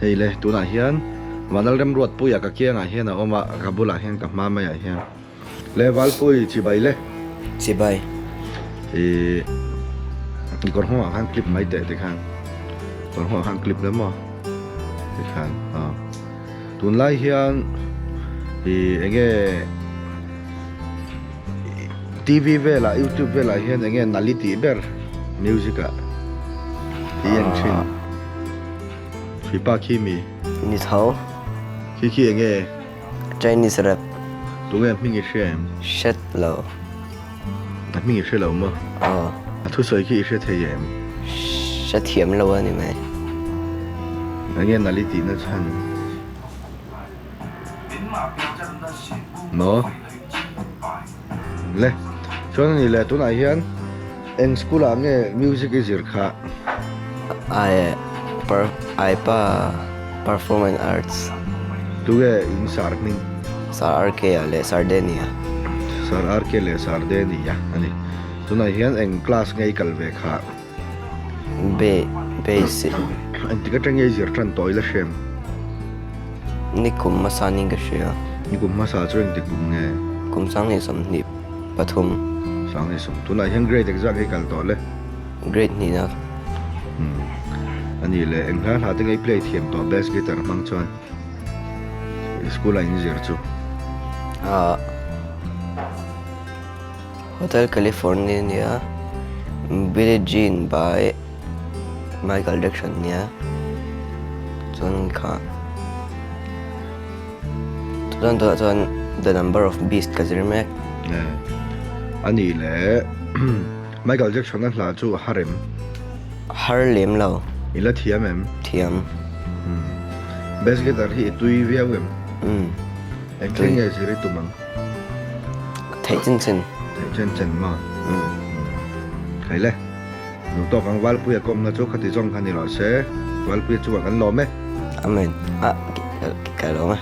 hei le tuna hian manal rem ruat pui ka kianga hian a oma ka bula hian ka ma mai hian le Valpui chi bai le Chị bay. i kon ho han clip mai te te khan kon ho han clip le mo te khan tun lai hian enge TV vela YouTube vela hian enge naliti ber music a hian chin Fipa kimi Ni thấu. khi enge Chinese rap. tunge mingi shem Shit low. mingi shelo mo Ờ. thu soi ki she theyem Shit hiểm lâu anh mày. enge naliti na chan no le chon ni le tunai hian en school ange music is kha I performance arts. tuge in sarning Sa RK ale Sardinia. sar arke le sardenia ani tunai hian en class ngai kalve kha Basic. an tika tenge zir tran toila shem Ni kum masaning ka siya. ni kum ma sa chring tik bum nge Kum sang ni som ni pathum. sang ni sum tunai hian grade exam he kal to le Great ni na. ani le en ha te ngai play thiam to bass guitar mang chon school line zir chu Hotel California Billie Jean by Michael Jackson niya. Tuan ka. Tuan The Number of Beast kazirmek. ani le Michael Jackson na la chu harem Harlem lo. ila thiam em Thiam. bass guitar hi tui viawem en Tui. thenge ziri tumang Thấy chân chân. chen chen ma khai le nu to kang Valpuia kom na chu khati jong khani lo se Valpuia chu kan lo me Amen. Cái lo mà.